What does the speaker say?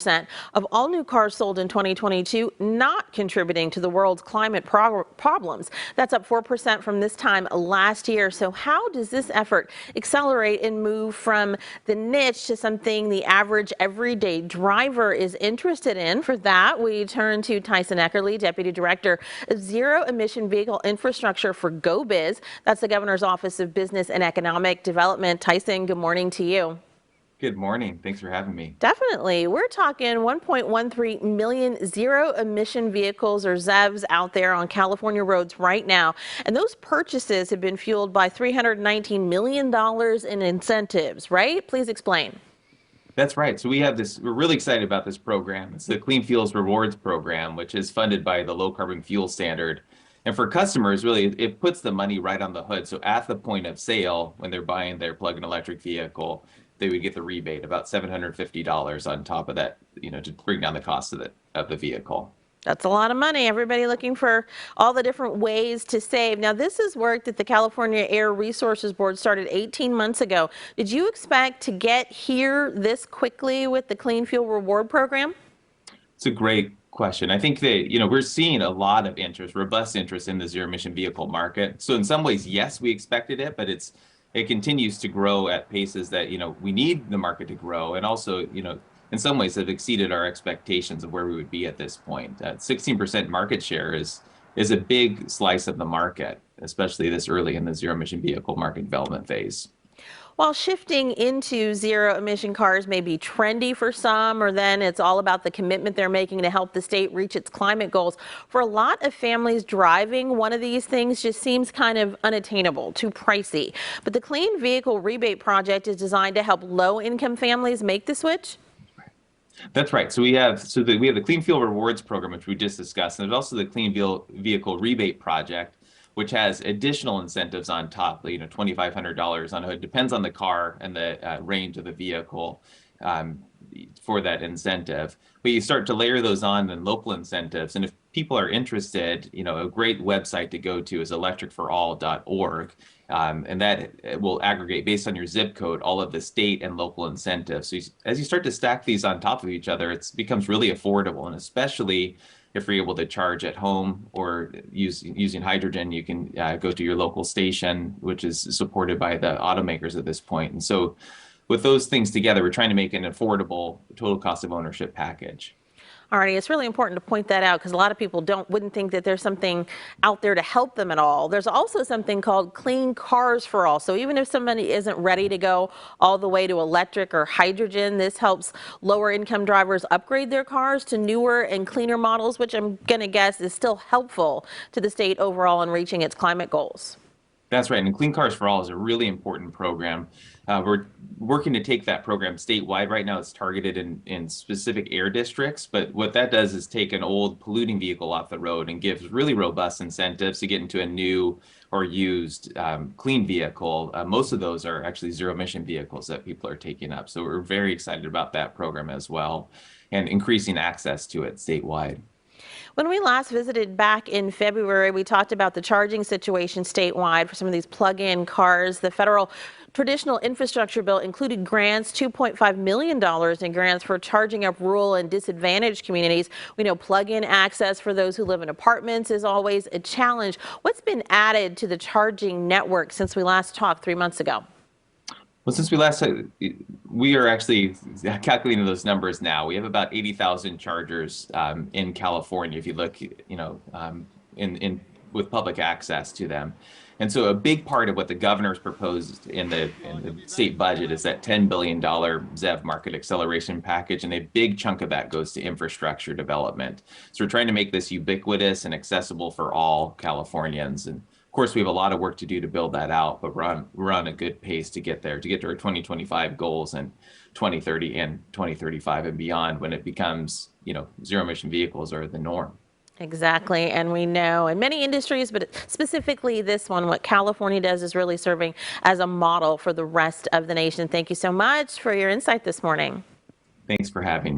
of all new cars sold in 2022 not contributing to the world's climate problems. That's up 4% from this time last year. So how does this effort accelerate and move from the niche to something the average everyday driver is interested in? For that, we turn to Tyson Eckerly, Deputy Director of Zero Emission Vehicle Infrastructure for GoBiz. That's the Governor's Office of Business and Economic Development. Tyson, good morning to you. Good morning. Thanks for having me. Definitely. We're talking 1.13 million zero emission vehicles or ZEVs out there on California roads right now. And those purchases have been fueled by $319 million in incentives, right? Please explain. That's right. So we have this, we're really excited about this program. It's the Clean Fuels Rewards program, which is funded by the Low Carbon Fuel Standard. And for customers, really, it puts the money right on the hood. So at the point of sale, when they're buying their plug-in electric vehicle, they would get the rebate, about $750 on top of that, to bring down the cost of the vehicle. That's a lot of money. Everybody looking for all the different ways to save. Now, this is work that the California Air Resources Board started 18 months ago. Did you expect to get here this quickly with the Clean Fuel Reward program? It's a great question. I think that, we're seeing a lot of interest, robust interest in the zero emission vehicle market. So in some ways, yes, we expected it, but it continues to grow at paces that, we need the market to grow. And also, in some ways have exceeded our expectations of where we would be at this point. 16% market share is a big slice of the market, especially this early in the zero emission vehicle market development phase. While shifting into zero emission cars may be trendy for some, or then it's all about the commitment they're making to help the state reach its climate goals. For a lot of families, driving one of these things just seems kind of unattainable, too pricey. But the Clean Vehicle Rebate Project is designed to help low-income families make the switch. That's right. So we have the Clean Fuel Rewards program, which we just discussed, and there's also the Clean Vehicle Rebate Project, which has additional incentives on top, $2,500 on a hood. Depends on the car and the range of the vehicle for that incentive. But you start to layer those on and local incentives. And if people are interested, a great website to go to is electricforall.org. And that will aggregate based on your zip code all of the state and local incentives. So as you start to stack these on top of each other, it becomes really affordable. And especially if you're able to charge at home or using hydrogen, you can go to your local station, which is supported by the automakers at this point. And so with those things together, we're trying to make an affordable total cost of ownership package. Alrighty, it's really important to point that out because a lot of people wouldn't think that there's something out there to help them at all. There's also something called Clean Cars for All. So even if somebody isn't ready to go all the way to electric or hydrogen, this helps lower income drivers upgrade their cars to newer and cleaner models, which I'm going to guess is still helpful to the state overall in reaching its climate goals. That's right. And Clean Cars for All is a really important program. We're working to take that program statewide. Right now, it's targeted in specific air districts. But what that does is take an old polluting vehicle off the road and gives really robust incentives to get into a new or used clean vehicle. Most of those are actually zero emission vehicles that people are taking up. So we're very excited about that program as well and increasing access to it statewide. When we last visited back in February, we talked about the charging situation statewide for some of these plug-in cars. The federal traditional infrastructure bill included grants, $2.5 million in grants for charging up rural and disadvantaged communities. We know plug-in access for those who live in apartments is always a challenge. What's been added to the charging network since we last talked 3 months ago? Well, since we last we are actually calculating those numbers now. We have about 80,000 chargers in California, if you look, with public access to them. And so a big part of what the governor's proposed in the state budget is that $10 billion ZEV market acceleration package, and a big chunk of that goes to infrastructure development. So we're trying to make this ubiquitous and accessible for all Californians. And of course, we have a lot of work to do to build that out, but we're on a good pace to get there, to get to our 2025 goals and 2030 and 2035 and beyond, when it becomes, zero emission vehicles are the norm. Exactly. And we know in many industries, but specifically this one, what California does is really serving as a model for the rest of the nation. Thank you so much for your insight this morning. Thanks for having me.